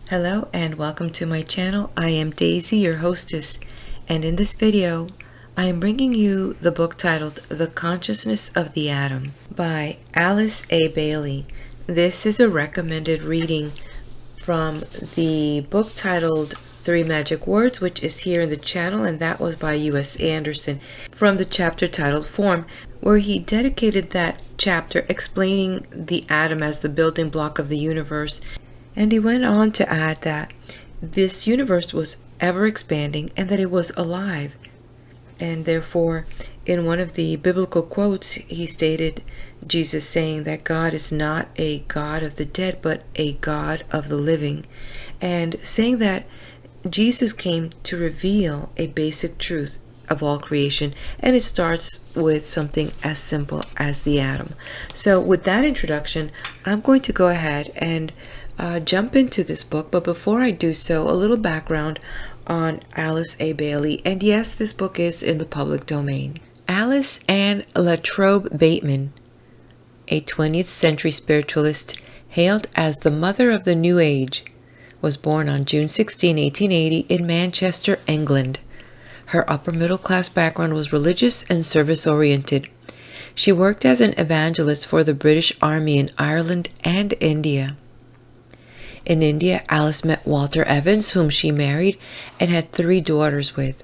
Hello and welcome to my channel. I am Daisy, your hostess, and in this video I am bringing you the book titled The Consciousness of the Atom by Alice A. Bailey. This is a recommended reading from the book titled Three Magic Words, which is here in the channel, and that was by U.S. Anderson, from the chapter titled Form, where he dedicated that chapter explaining the atom as the building block of the universe. And he went on to add that this universe was ever expanding and that it was alive. And therefore, in one of the biblical quotes, he stated Jesus saying that God is not a God of the dead, but a God of the living. And saying that Jesus came to reveal a basic truth of all creation, and it starts with something as simple as the atom. So with that introduction, I'm going to go ahead and jump into this book, but before I do so, a little background on Alice A. Bailey. And yes, this book is in the public domain. Alice Ann Latrobe Bateman, a 20th century spiritualist hailed as the mother of the New Age, was born on June 16, 1880 in Manchester, England. Her upper middle class background was religious and service oriented. She worked as an evangelist for the British Army in Ireland and India. In India, Alice met Walter Evans, whom she married and had 3 daughters with.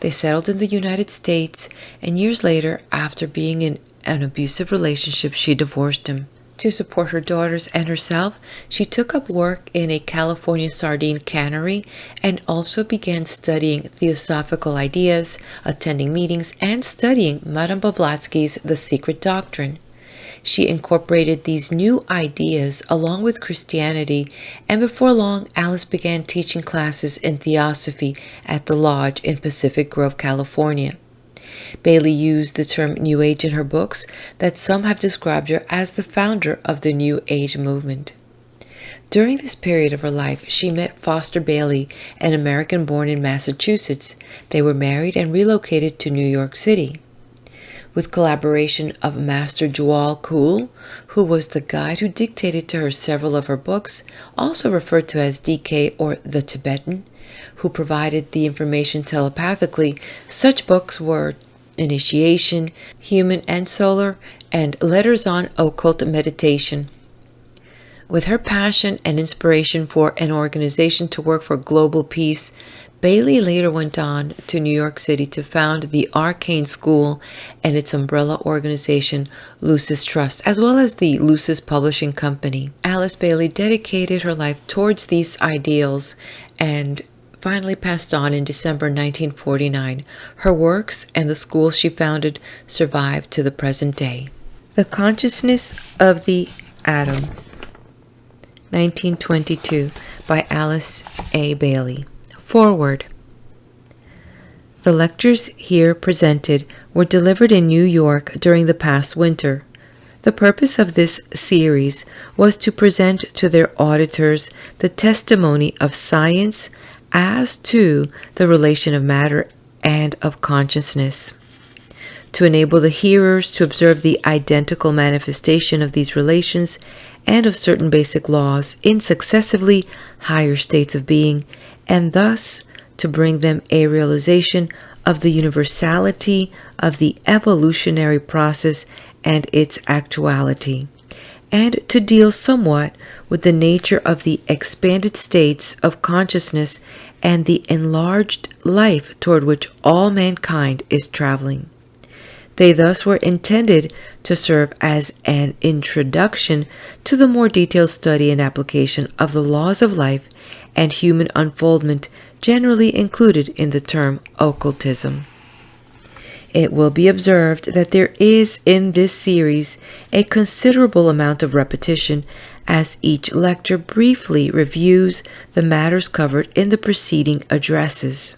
They settled in the United States, and years later, after being in an abusive relationship, she divorced him. To support her daughters and herself, she took up work in a California sardine cannery and also began studying theosophical ideas, attending meetings, and studying Madame Blavatsky's The Secret Doctrine. She incorporated these new ideas along with Christianity, and before long, Alice began teaching classes in theosophy at the Lodge in Pacific Grove, California. Bailey used the term New Age in her books that some have described her as the founder of the New Age movement. During this period of her life, she met Foster Bailey, an American born in Massachusetts. They were married and relocated to New York City. With collaboration of Master Jwal Khul, who was the guide who dictated to her several of her books, also referred to as DK or the Tibetan, who provided the information telepathically. Such books were Initiation, Human and Solar, and Letters on Occult Meditation. With her passion and inspiration for an organization to work for global peace, Bailey later went on to New York City to found the Arcane School and its umbrella organization, Lucis Trust, as well as the Lucis Publishing Company. Alice Bailey dedicated her life towards these ideals and finally passed on in December 1949. Her works and the school she founded survive to the present day. The Consciousness of the Atom, 1922, by Alice A. Bailey. Foreword. The lectures here presented were delivered in New York during the past winter. The purpose of this series was to present to their auditors the testimony of science as to the relation of matter and of consciousness, to enable the hearers to observe the identical manifestation of these relations and of certain basic laws in successively higher states of being, and thus to bring them a realization of the universality of the evolutionary process and its actuality, and to deal somewhat with the nature of the expanded states of consciousness and the enlarged life toward which all mankind is traveling. They thus were intended to serve as an introduction to the more detailed study and application of the laws of life and human unfoldment generally included in the term occultism. It will be observed that there is in this series a considerable amount of repetition, as each lecture briefly reviews the matters covered in the preceding addresses.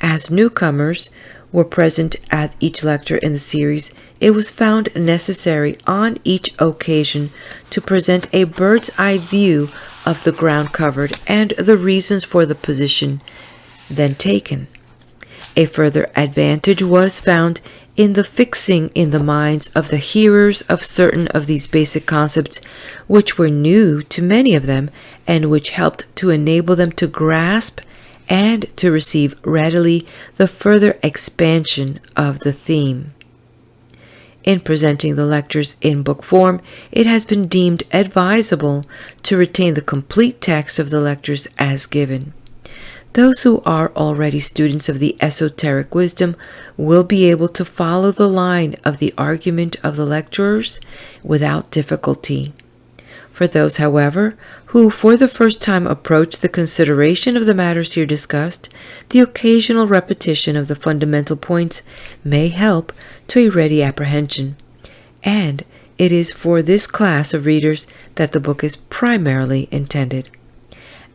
As newcomers were present at each lecture in the series, it was found necessary on each occasion to present a bird's eye view of the ground covered and the reasons for the position then taken. A further advantage was found in the fixing in the minds of the hearers of certain of these basic concepts, which were new to many of them, and which helped to enable them to grasp and to receive readily the further expansion of the theme. In presenting the lectures in book form, it has been deemed advisable to retain the complete text of the lectures as given. Those who are already students of the esoteric wisdom will be able to follow the line of the argument of the lecturers without difficulty. For those, however, who for the first time approach the consideration of the matters here discussed, the occasional repetition of the fundamental points may help to a ready apprehension, and it is for this class of readers that the book is primarily intended.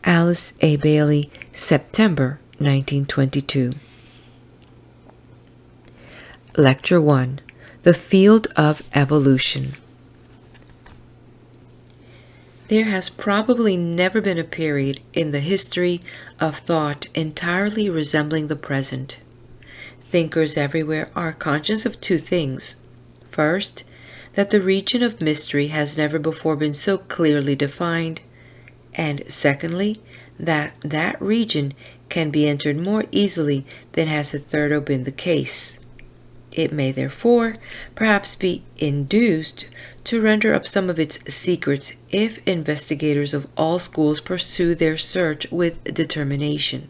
Alice A. Bailey, September 1922. Lecture 1. The Field of Evolution. There has probably never been a period in the history of thought entirely resembling the present. Thinkers everywhere are conscious of two things. First, that the region of mystery has never before been so clearly defined, and secondly, that region can be entered more easily than has hitherto been the case. It may therefore perhaps be induced to render up some of its secrets if investigators of all schools pursue their search with determination.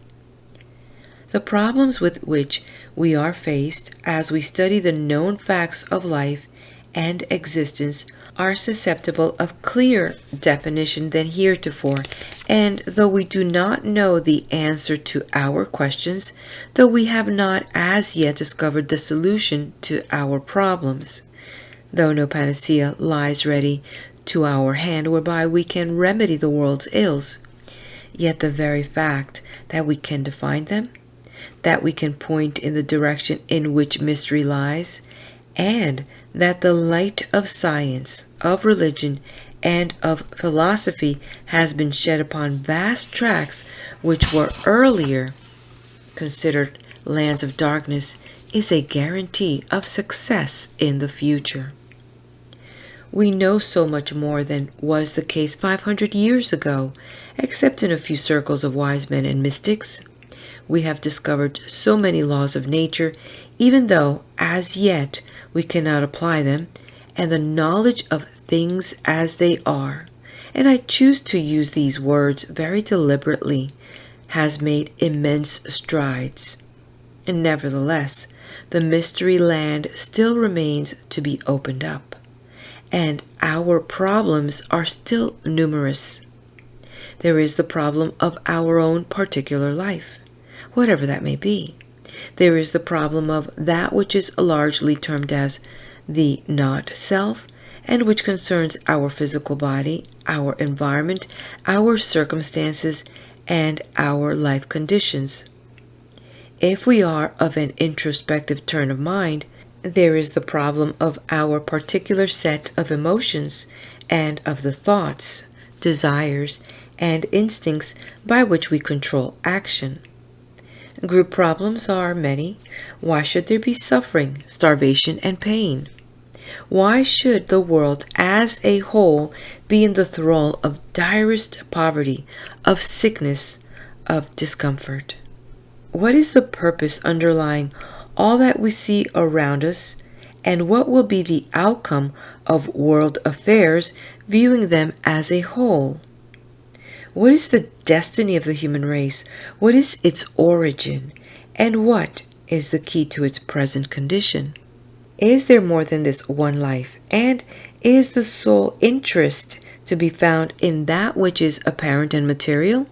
The problems with which we are faced as we study the known facts of life and existence are susceptible of clearer definition than heretofore, and though we do not know the answer to our questions, though we have not as yet discovered the solution to our problems, though no panacea lies ready to our hand whereby we can remedy the world's ills, yet the very fact that we can define them, that we can point in the direction in which mystery lies, and that the light of science, of religion, and of philosophy has been shed upon vast tracts which were earlier considered lands of darkness, is a guarantee of success in the future. We know so much more than was the case 500 years ago, except in a few circles of wise men and mystics. We have discovered so many laws of nature, even though as yet we cannot apply them, and the knowledge of things as they are, and I choose to use these words very deliberately, has made immense strides. And nevertheless, the mystery land still remains to be opened up, and our problems are still numerous. There is the problem of our own particular life, whatever that may be. There is the problem of that which is largely termed as the not self, and which concerns our physical body, our environment, our circumstances, and our life conditions. If we are of an introspective turn of mind, there is the problem of our particular set of emotions and of the thoughts, desires, and instincts by which we control action. Group problems are many. Why should there be suffering, starvation, and pain? Why should the world as a whole be in the thrall of direst poverty, of sickness, of discomfort? What is the purpose underlying all that we see around us, and what will be the outcome of world affairs, viewing them as a whole? What is the destiny of the human race? What is its origin? And what is the key to its present condition? Is there more than this one life? And is the sole interest to be found in that which is apparent and material?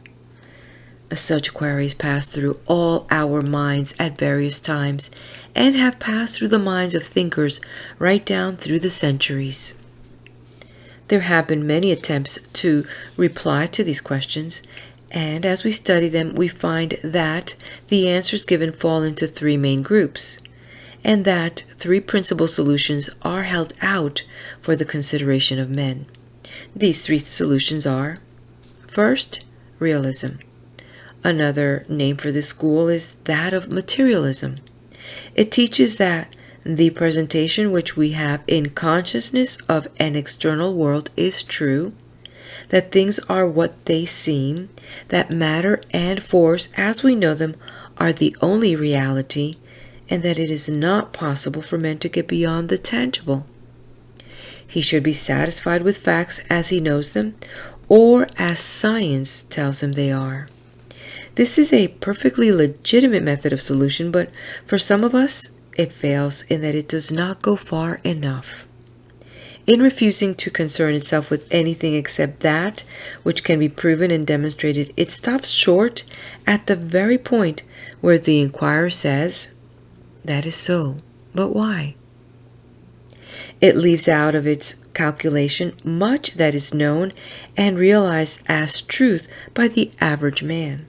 Such queries pass through all our minds at various times, and have passed through the minds of thinkers right down through the centuries. There have been many attempts to reply to these questions, and as we study them, we find that the answers given fall into three main groups, and that three principal solutions are held out for the consideration of men. These three solutions are: first, realism. Another name for this school is that of materialism. It teaches that The presentation which we have in consciousness of an external world is true, that things are what they seem, that matter and force as we know them are the only reality, and that it is not possible for men to get beyond the tangible. He should be satisfied with facts as he knows them, or as science tells him they are. This is a perfectly legitimate method of solution, but for some of us, it fails in that it does not go far enough. In refusing to concern itself with anything except that which can be proven and demonstrated, it stops short at the very point where the inquirer says, "That is so, but why?" It leaves out of its calculation much that is known and realized as truth by the average man,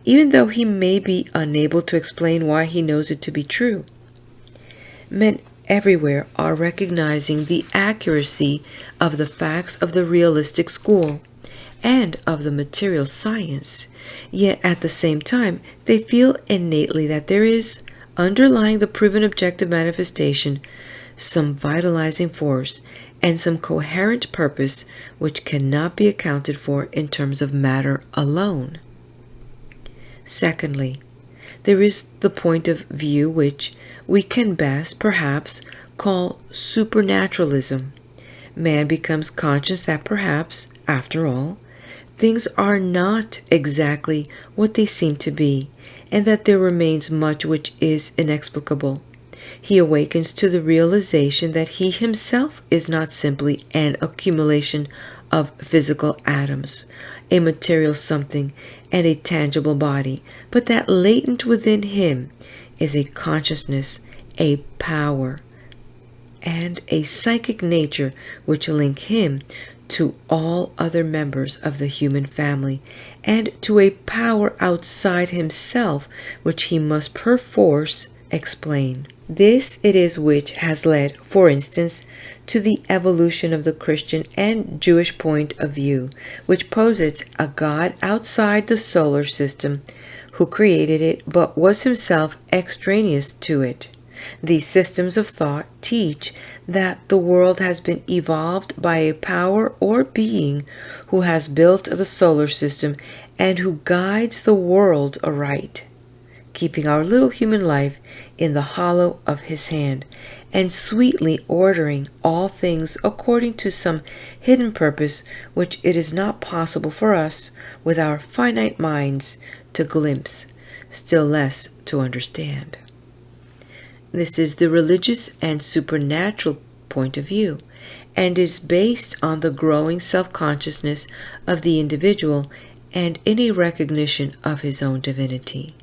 even though he may be unable to explain why he knows it to be true. Men everywhere are recognizing the accuracy of the facts of the realistic school and of the material science, yet at the same time they feel innately that there is, underlying the proven objective manifestation, some vitalizing force and some coherent purpose which cannot be accounted for in terms of matter alone. Secondly, there is the point of view which we can best, perhaps, call supernaturalism. Man becomes conscious that perhaps, after all, things are not exactly what they seem to be, and that there remains much which is inexplicable. He awakens to the realization that he himself is not simply an accumulation of physical atoms, a material something, and a tangible body, but that latent within him is a consciousness, a power, and a psychic nature which link him to all other members of the human family, and to a power outside himself which he must perforce explain. This it is which has led, for instance, to the evolution of the Christian and Jewish point of view, which posits a God outside the solar system who created it but was himself extraneous to it. These systems of thought teach that the world has been evolved by a power or being who has built the solar system and who guides the world aright, keeping our little human life in the hollow of his hand, and sweetly ordering all things according to some hidden purpose which it is not possible for us, with our finite minds, to glimpse, still less to understand. This is the religious and supernatural point of view, and is based on the growing self-consciousness of the individual and in a recognition of his own divinity.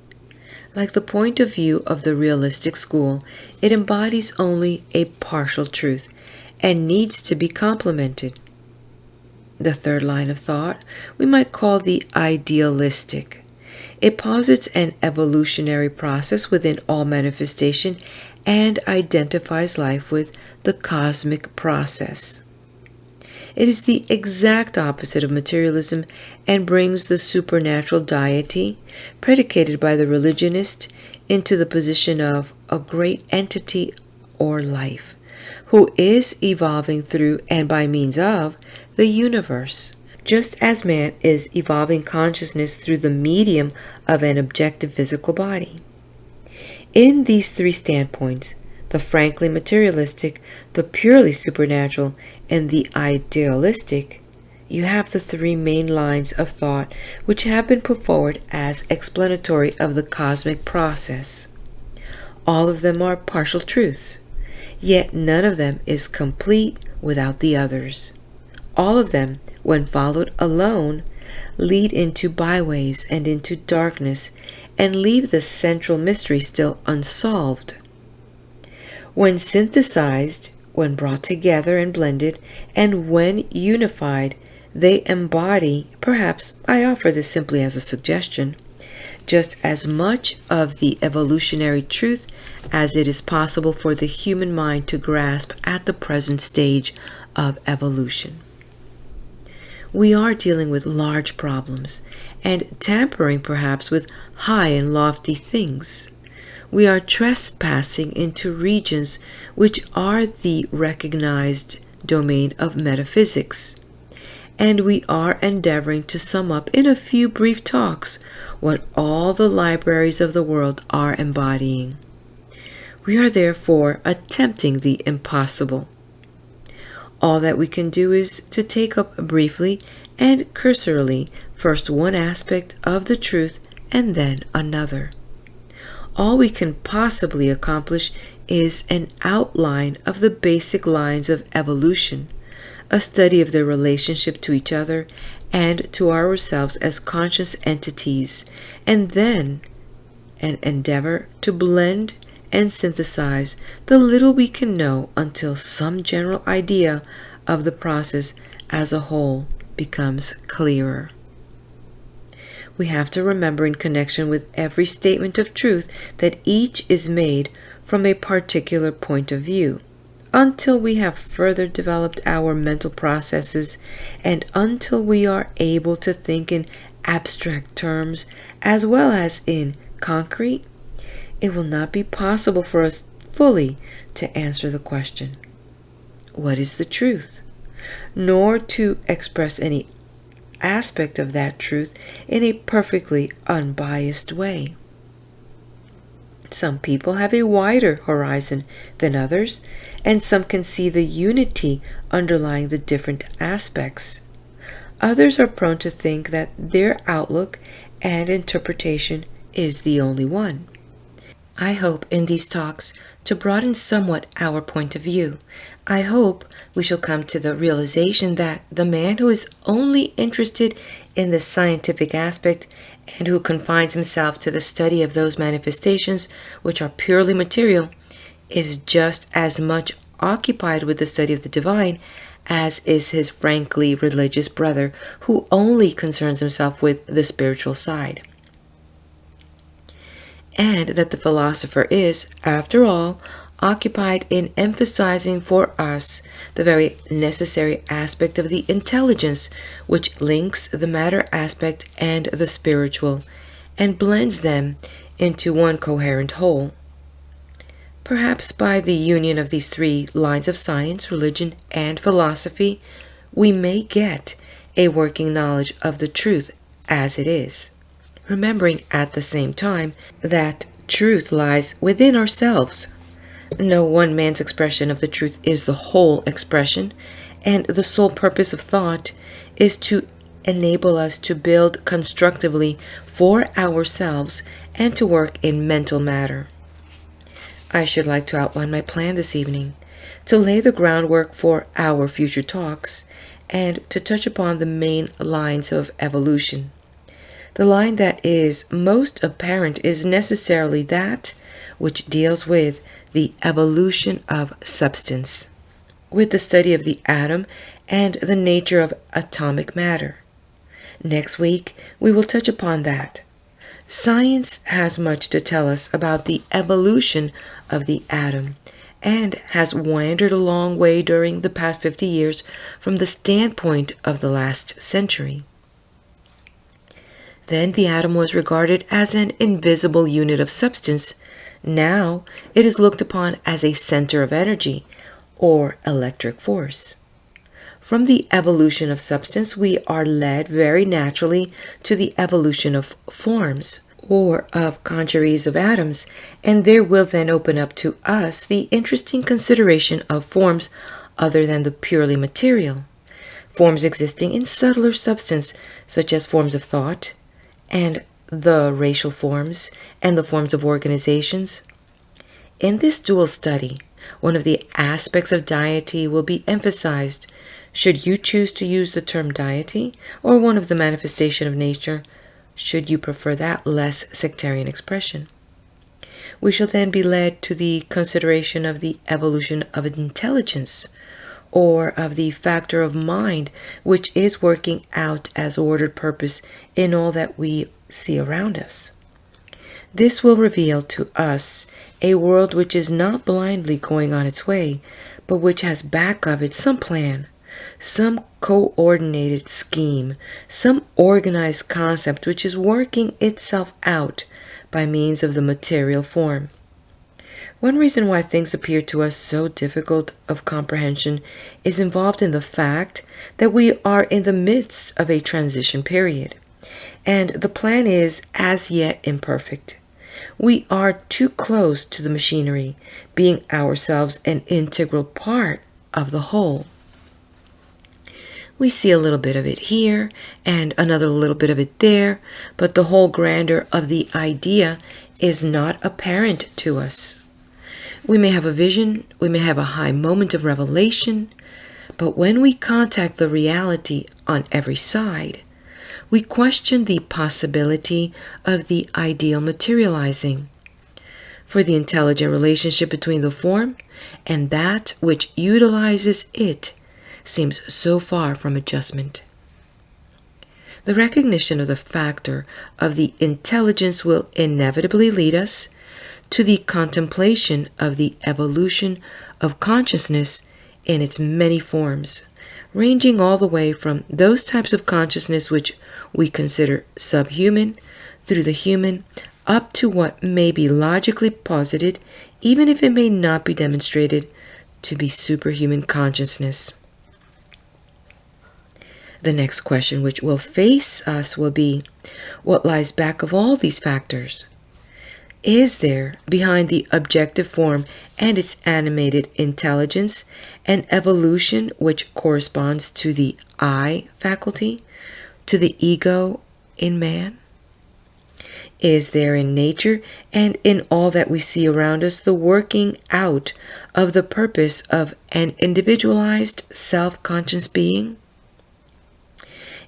Like the point of view of the realistic school, it embodies only a partial truth and needs to be complemented. The third line of thought we might call the idealistic. It posits an evolutionary process within all manifestation and identifies life with the cosmic process. It is the exact opposite of materialism and brings the supernatural deity, predicated by the religionist, into the position of a great entity or life, who is evolving through and by means of the universe, just as man is evolving consciousness through the medium of an objective physical body. In these three standpoints, the frankly materialistic, the purely supernatural, and the idealistic, you have the three main lines of thought which have been put forward as explanatory of the cosmic process. All of them are partial truths, yet none of them is complete without the others. All of them, when followed alone, lead into byways and into darkness, and leave the central mystery still unsolved. When synthesized, when brought together and blended, and when unified, they embody, perhaps I offer this simply as a suggestion, just as much of the evolutionary truth as it is possible for the human mind to grasp at the present stage of evolution. We are dealing with large problems and tampering perhaps with high and lofty things. we are trespassing into regions which are the recognized domain of metaphysics, and we are endeavoring to sum up in a few brief talks what all the libraries of the world are embodying. We are therefore attempting the impossible. All that we can do is to take up briefly and cursorily first one aspect of the truth and then another. All we can possibly accomplish is an outline of the basic lines of evolution, a study of their relationship to each other and to ourselves as conscious entities, and then an endeavor to blend and synthesize the little we can know until some general idea of the process as a whole becomes clearer. We have to remember in connection with every statement of truth that each is made from a particular point of view, until we have further developed our mental processes and until we are able to think in abstract terms as well as in concrete. It will not be possible for us fully to answer the question, what is the truth? Nor to express any aspect of that truth in a perfectly unbiased way. Some people have a wider horizon than others, and some can see the unity underlying the different aspects. Others are prone to think that their outlook and interpretation is the only one. I hope in these talks to broaden somewhat our point of view. I hope we shall come to the realization that the man who is only interested in the scientific aspect and who confines himself to the study of those manifestations which are purely material is just as much occupied with the study of the divine as is his frankly religious brother who only concerns himself with the spiritual side. And that the philosopher is, after all, occupied in emphasizing for us the very necessary aspect of the intelligence which links the matter aspect and the spiritual, and blends them into one coherent whole. Perhaps by the union of these three lines of science, religion, and philosophy, we may get a working knowledge of the truth as it is, remembering at the same time that truth lies within ourselves. No one man's expression of the truth is the whole expression, and the sole purpose of thought is to enable us to build constructively for ourselves and to work in mental matter. I should like to outline my plan this evening, to lay the groundwork for our future talks, and to touch upon the main lines of evolution. The line that is most apparent is necessarily that which deals with the evolution of substance, with the study of the atom and the nature of atomic matter. Next week, we will touch upon that. Science has much to tell us about the evolution of the atom and has wandered a long way during the past 50 years from the standpoint of the last century. Then the atom was regarded as an invisible unit of substance. Now it is looked upon as a center of energy or electric force. From the evolution of substance, we are led very naturally to the evolution of forms or of congeries of atoms, and there will then open up to us the interesting consideration of forms other than the purely material, forms existing in subtler substance, such as forms of thought, and the racial forms, and the forms of organizations. In this dual study, one of the aspects of deity will be emphasized. Should you choose to use the term deity, or one of the manifestation of nature, should you prefer that less sectarian expression? We shall then be led to the consideration of the evolution of intelligence, or of the factor of mind which is working out as ordered purpose in all that we see around us. This will reveal to us a world which is not blindly going on its way, but which has back of it some plan, some coordinated scheme, some organized concept which is working itself out by means of the material form. One reason why things appear to us so difficult of comprehension is involved in the fact that we are in the midst of a transition period, and the plan is as yet imperfect. We are too close to the machinery, being ourselves an integral part of the whole. We see a little bit of it here and another little bit of it there, but the whole grandeur of the idea is not apparent to us. We may have a vision, we may have a high moment of revelation, but when we contact the reality on every side, we question the possibility of the ideal materializing. For the intelligent relationship between the form and that which utilizes it seems so far from adjustment. The recognition of the factor of the intelligence will inevitably lead us to the contemplation of the evolution of consciousness in its many forms, ranging all the way from those types of consciousness which we consider subhuman through the human up to what may be logically posited, even if it may not be demonstrated, to be superhuman consciousness. The next question which will face us will be, what lies back of all these factors? Is there, behind the objective form and its animated intelligence, an evolution which corresponds to the I faculty, to the ego in man? Is there in nature and in all that we see around us the working out of the purpose of an individualized self-conscious being?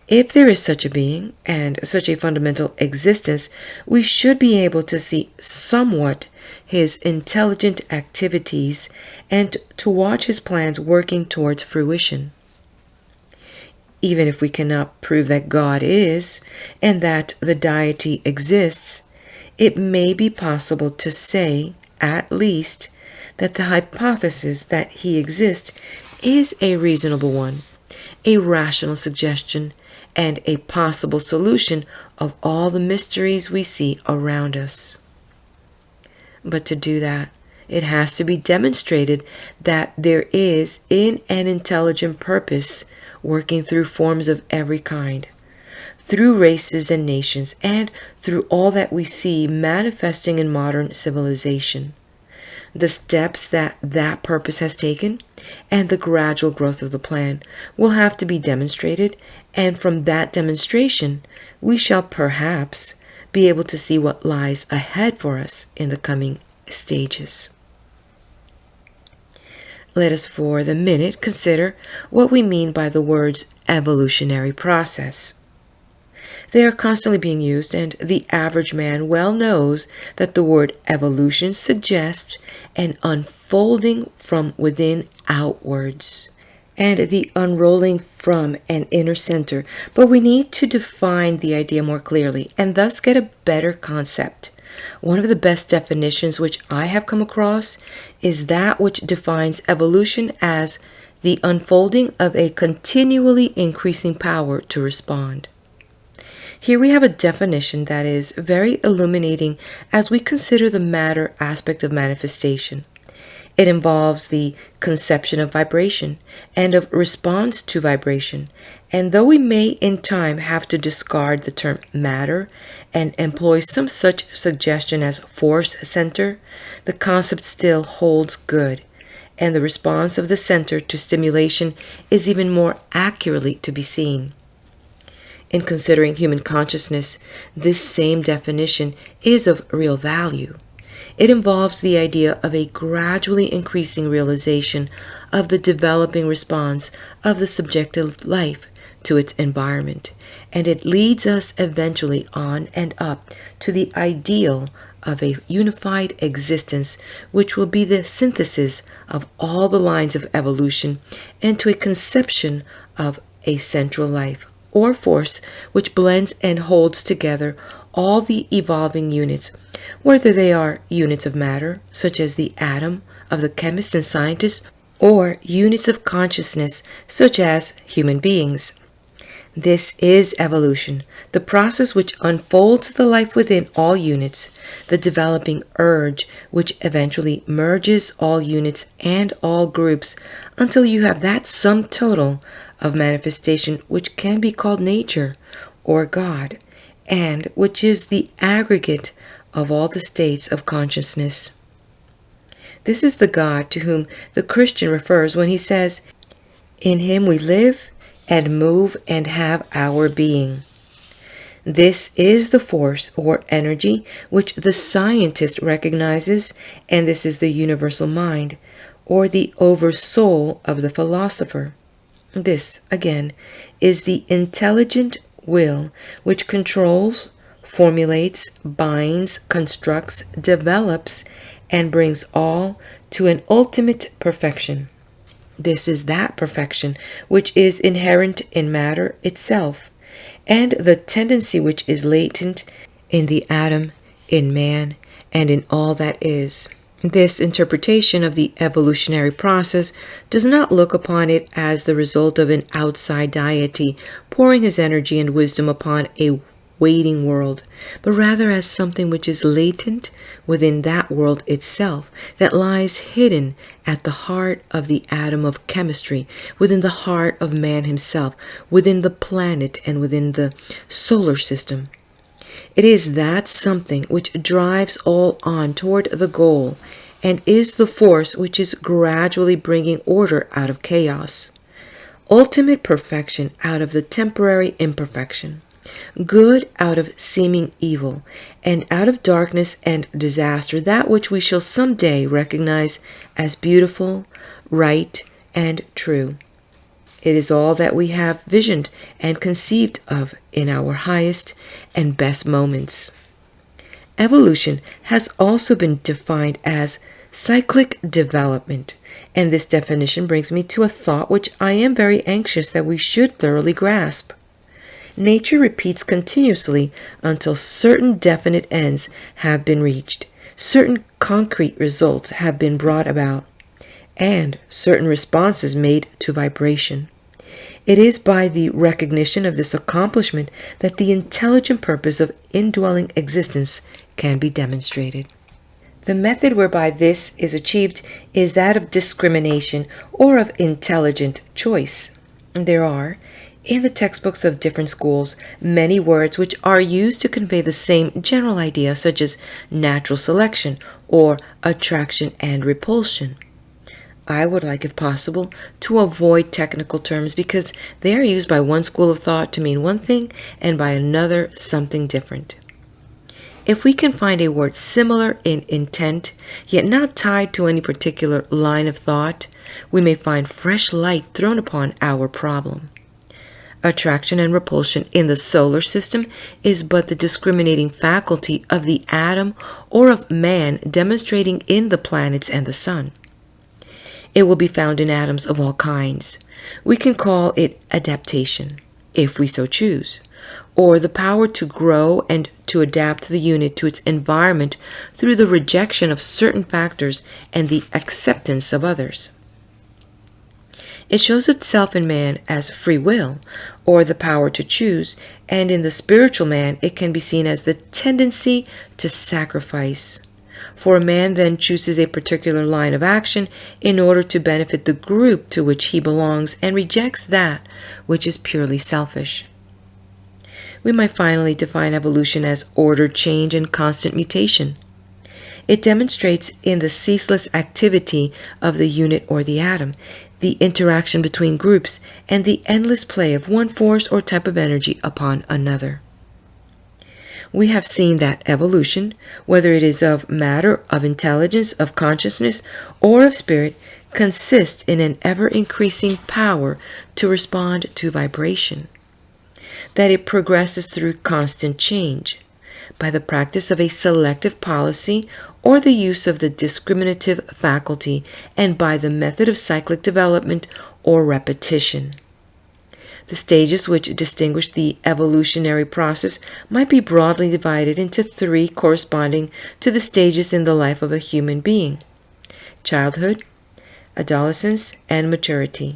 If there is such a being and such a fundamental existence, we should be able to see somewhat his intelligent activities and to watch his plans working towards fruition. Even if we cannot prove that God is and that the deity exists, it may be possible to say, at least, that the hypothesis that he exists is a reasonable one, a rational suggestion, and a possible solution of all the mysteries we see around us. But to do that, it has to be demonstrated that there is in an intelligent purpose working through forms of every kind, through races and nations, and through all that we see manifesting in modern civilization. The steps that purpose has taken and the gradual growth of the plan will have to be demonstrated, and from that demonstration we shall perhaps be able to see what lies ahead for us in the coming stages. Let us for the minute consider what we mean by the words evolutionary process. They are constantly being used, and the average man well knows that the word evolution suggests an unfolding from within outwards and the unrolling from an inner center. But we need to define the idea more clearly and thus get a better concept. One of the best definitions which I have come across is that which defines evolution as the unfolding of a continually increasing power to respond. Here we have a definition that is very illuminating as we consider the matter aspect of manifestation. It involves the conception of vibration and of response to vibration. And though we may in time have to discard the term matter and employ some such suggestion as force center, the concept still holds good. And the response of the center to stimulation is even more accurately to be seen. In considering human consciousness, this same definition is of real value. It involves the idea of a gradually increasing realization of the developing response of the subjective life to its environment, and it leads us eventually on and up to the ideal of a unified existence which will be the synthesis of all the lines of evolution and to a conception of a central life or force which blends and holds together all the evolving units, whether they are units of matter, such as the atom of the chemist and scientist, or units of consciousness, such as human beings. This is evolution, the process which unfolds the life within all units, the developing urge which eventually merges all units and all groups until you have that sum total of manifestation which can be called nature or God, and which is the aggregate of all the states of consciousness. This is the God to whom the Christian refers when he says, "In him we live and move and have our being." This is the force or energy which the scientist recognizes, and this is the universal mind, or the oversoul of the philosopher. This, again, is the intelligent will which controls, formulates, binds, constructs, develops, and brings all to an ultimate perfection. This is that perfection which is inherent in matter itself, and the tendency which is latent in the atom, in man, and in all that is. This interpretation of the evolutionary process does not look upon it as the result of an outside deity pouring his energy and wisdom upon a waiting world, but rather as something which is latent within that world itself, that lies hidden at the heart of the atom of chemistry, within the heart of man himself, within the planet, and within the solar system. It is that something which drives all on toward the goal, and is the force which is gradually bringing order out of chaos, ultimate perfection out of the temporary imperfection, good out of seeming evil, and out of darkness and disaster that which we shall some day recognize as beautiful, right, and true. It is all that we have visioned and conceived of in our highest and best moments. Evolution has also been defined as cyclic development, and this definition brings me to a thought which I am very anxious that we should thoroughly grasp. Nature repeats continuously until certain definite ends have been reached, certain concrete results have been brought about, and certain responses made to vibration. It is by the recognition of this accomplishment that the intelligent purpose of indwelling existence can be demonstrated. The method whereby this is achieved is that of discrimination or of intelligent choice. There are, in the textbooks of different schools, many words which are used to convey the same general idea, such as natural selection or attraction and repulsion. I would like, if possible, to avoid technical terms because they are used by one school of thought to mean one thing and by another something different. If we can find a word similar in intent, yet not tied to any particular line of thought, we may find fresh light thrown upon our problem. Attraction and repulsion in the solar system is but the discriminating faculty of the atom or of man demonstrating in the planets and the sun. It will be found in atoms of all kinds. We can call it adaptation, if we so choose, or the power to grow and to adapt the unit to its environment through the rejection of certain factors and the acceptance of others. It shows itself in man as free will, or the power to choose, and in the spiritual man it can be seen as the tendency to sacrifice. For a man then chooses a particular line of action in order to benefit the group to which he belongs and rejects that which is purely selfish. We might finally define evolution as ordered change and constant mutation. It demonstrates in the ceaseless activity of the unit or the atom, the interaction between groups, and the endless play of one force or type of energy upon another. We have seen that evolution, whether it is of matter, of intelligence, of consciousness, or of spirit, consists in an ever-increasing power to respond to vibration, that it progresses through constant change, by the practice of a selective policy or the use of the discriminative faculty, and by the method of cyclic development or repetition. The stages which distinguish the evolutionary process might be broadly divided into three corresponding to the stages in the life of a human being: childhood, adolescence, and maturity.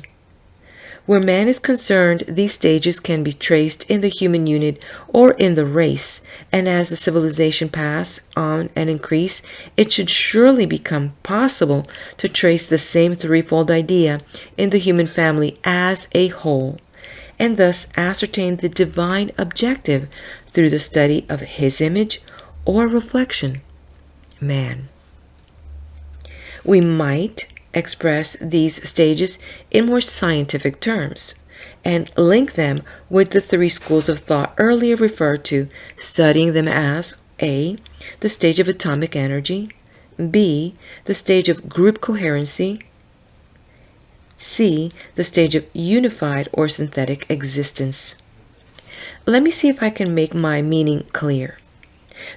Where man is concerned, these stages can be traced in the human unit or in the race, and as the civilization pass on and increase, it should surely become possible to trace the same threefold idea in the human family as a whole, and thus ascertain the divine objective through the study of his image or reflection, man. We might express these stages in more scientific terms and link them with the three schools of thought earlier referred to, studying them as A, the stage of atomic energy, B, the stage of group coherency, C, the stage of unified or synthetic existence. Let me see if I can make my meaning clear.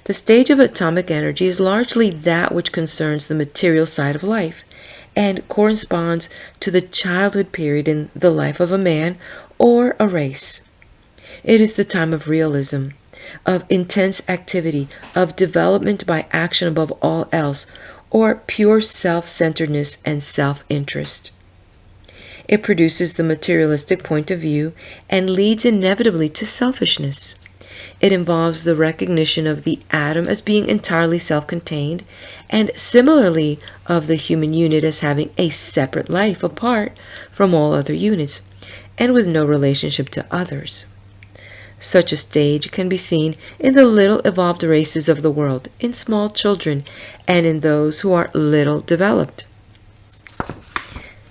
The stage of atomic energy is largely that which concerns the material side of life and corresponds to the childhood period in the life of a man or a race. It is the time of realism, of intense activity, of development by action above all else, or pure self-centeredness and self-interest. It produces the materialistic point of view and leads inevitably to selfishness. It involves the recognition of the atom as being entirely self-contained, and similarly of the human unit as having a separate life apart from all other units, and with no relationship to others. Such a stage can be seen in the little evolved races of the world, in small children, and in those who are little developed.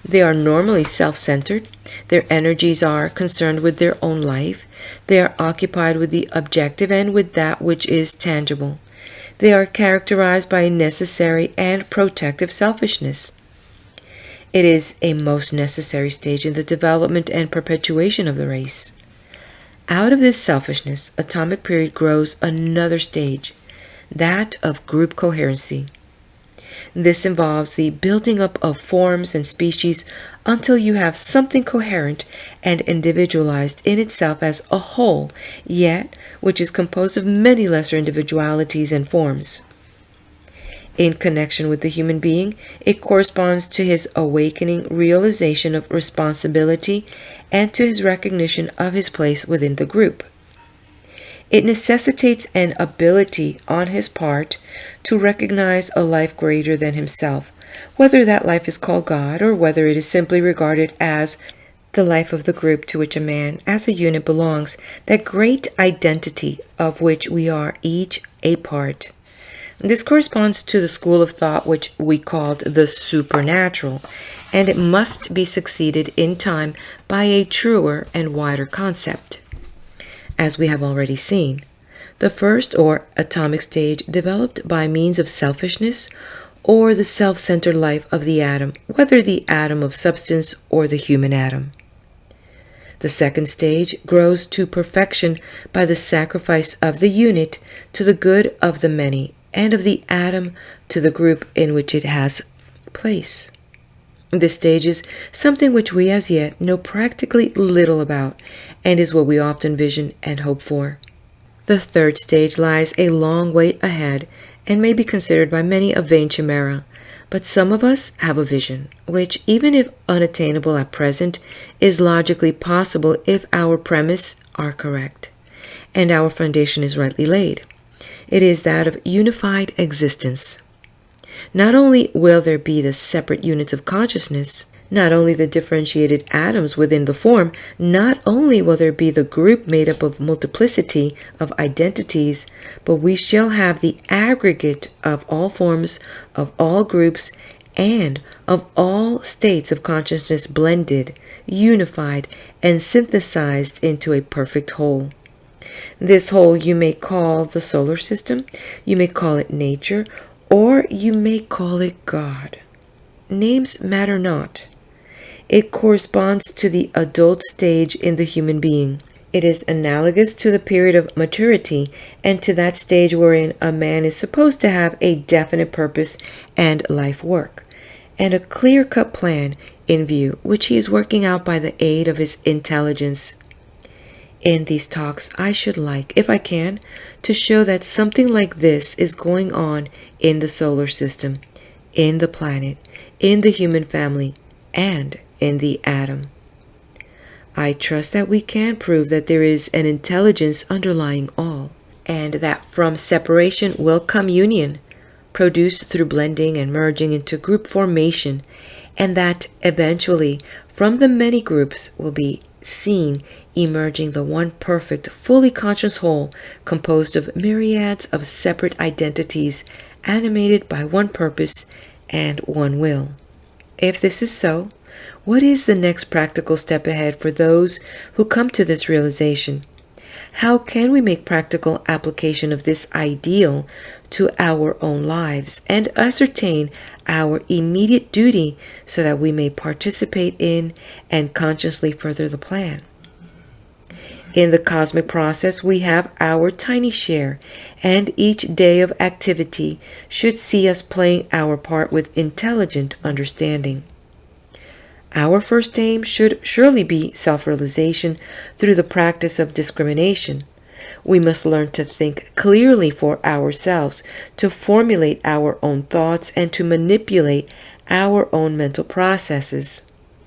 They are normally self-centered. Their energies are concerned with their own life. They are occupied with the objective and with that which is tangible. They are characterized by necessary and protective selfishness. It is a most necessary stage in the development and perpetuation of the race. Out of this selfishness, atomic period grows another stage, that of group coherency. This involves the building up of forms and species until you have something coherent and individualized in itself as a whole, yet which is composed of many lesser individualities and forms. In connection with the human being, it corresponds to his awakening realization of responsibility and to his recognition of his place within the group. It necessitates an ability on his part to recognize a life greater than himself, whether that life is called God or whether it is simply regarded as the life of the group to which a man as a unit belongs, that great identity of which we are each a part. This corresponds to the school of thought which we called the supernatural, and it must be succeeded in time by a truer and wider concept. As we have already seen, the first or atomic stage developed by means of selfishness or the self-centered life of the atom, whether the atom of substance or the human atom. The second stage grows to perfection by the sacrifice of the unit to the good of the many and of the atom to the group in which it has place. This stage is something which we as yet know practically little about and is what we often vision and hope for. The third stage lies a long way ahead and may be considered by many a vain chimera, but some of us have a vision, which, even if unattainable at present, is logically possible if our premise are correct and our foundation is rightly laid. It is that of unified existence. Not only will there be the separate units of consciousness, not only the differentiated atoms within the form, not only will there be the group made up of multiplicity of identities, but we shall have the aggregate of all forms, of all groups, and of all states of consciousness blended, unified, and synthesized into a perfect whole. This whole you may call the solar system, you may call it nature, or you may call it God. Names matter not. It corresponds to the adult stage in the human being. It is analogous to the period of maturity and to that stage wherein a man is supposed to have a definite purpose and life work, and a clear-cut plan in view, which he is working out by the aid of his intelligence. In these talks, I should like, if I can, to show that something like this is going on in the solar system, in the planet, in the human family, and in the atom. I trust that we can prove that there is an intelligence underlying all, and that from separation will come union, produced through blending and merging into group formation, and that eventually from the many groups will be seen emerging the one perfect, fully conscious whole composed of myriads of separate identities animated by one purpose and one will. If this is so, what is the next practical step ahead for those who come to this realization? How can we make practical application of this ideal to our own lives and ascertain our immediate duty so that we may participate in and consciously further the plan? In the cosmic process, we have our tiny share, and each day of activity should see us playing our part with intelligent understanding. Our first aim should surely be self-realization through the practice of discrimination. We must learn to think clearly for ourselves, to formulate our own thoughts, and to manipulate our own mental processes.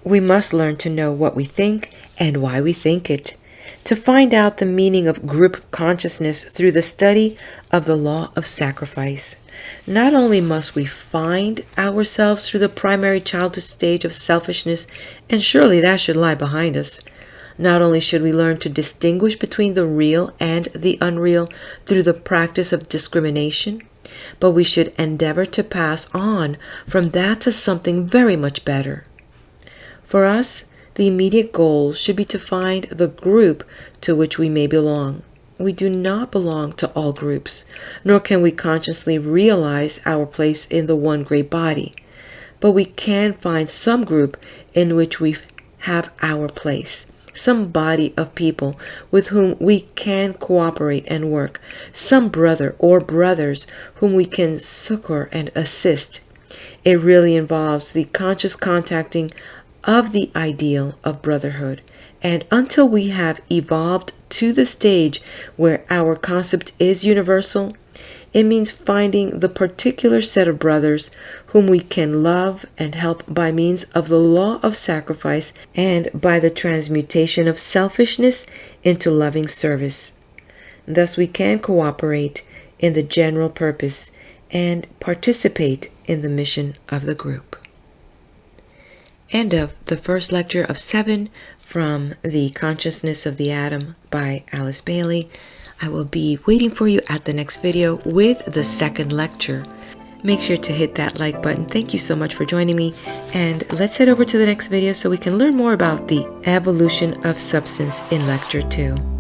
We must learn to know what we think and why we think it, to find out the meaning of group consciousness through the study of the law of sacrifice. Not only must we find ourselves through the primary childish stage of selfishness, and surely that should lie behind us. Not only should we learn to distinguish between the real and the unreal through the practice of discrimination, but we should endeavor to pass on from that to something very much better. For us, the immediate goal should be to find the group to which we may belong. We do not belong to all groups, nor can we consciously realize our place in the one great body. But we can find some group in which we have our place, some body of people with whom we can cooperate and work, some brother or brothers whom we can succor and assist. It really involves the conscious contacting of the ideal of brotherhood, and until we have evolved to the stage where our concept is universal, it means finding the particular set of brothers whom we can love and help by means of the law of sacrifice and by the transmutation of selfishness into loving service. Thus we can cooperate in the general purpose and participate in the mission of the group. End of the first lecture of 7 from The Consciousness of the Atom by Alice Bailey. I will be waiting for you at the next video with the second lecture. Make sure to hit that like button. Thank you so much for joining me, and let's head over to the next video so we can learn more about the evolution of substance in lecture 2.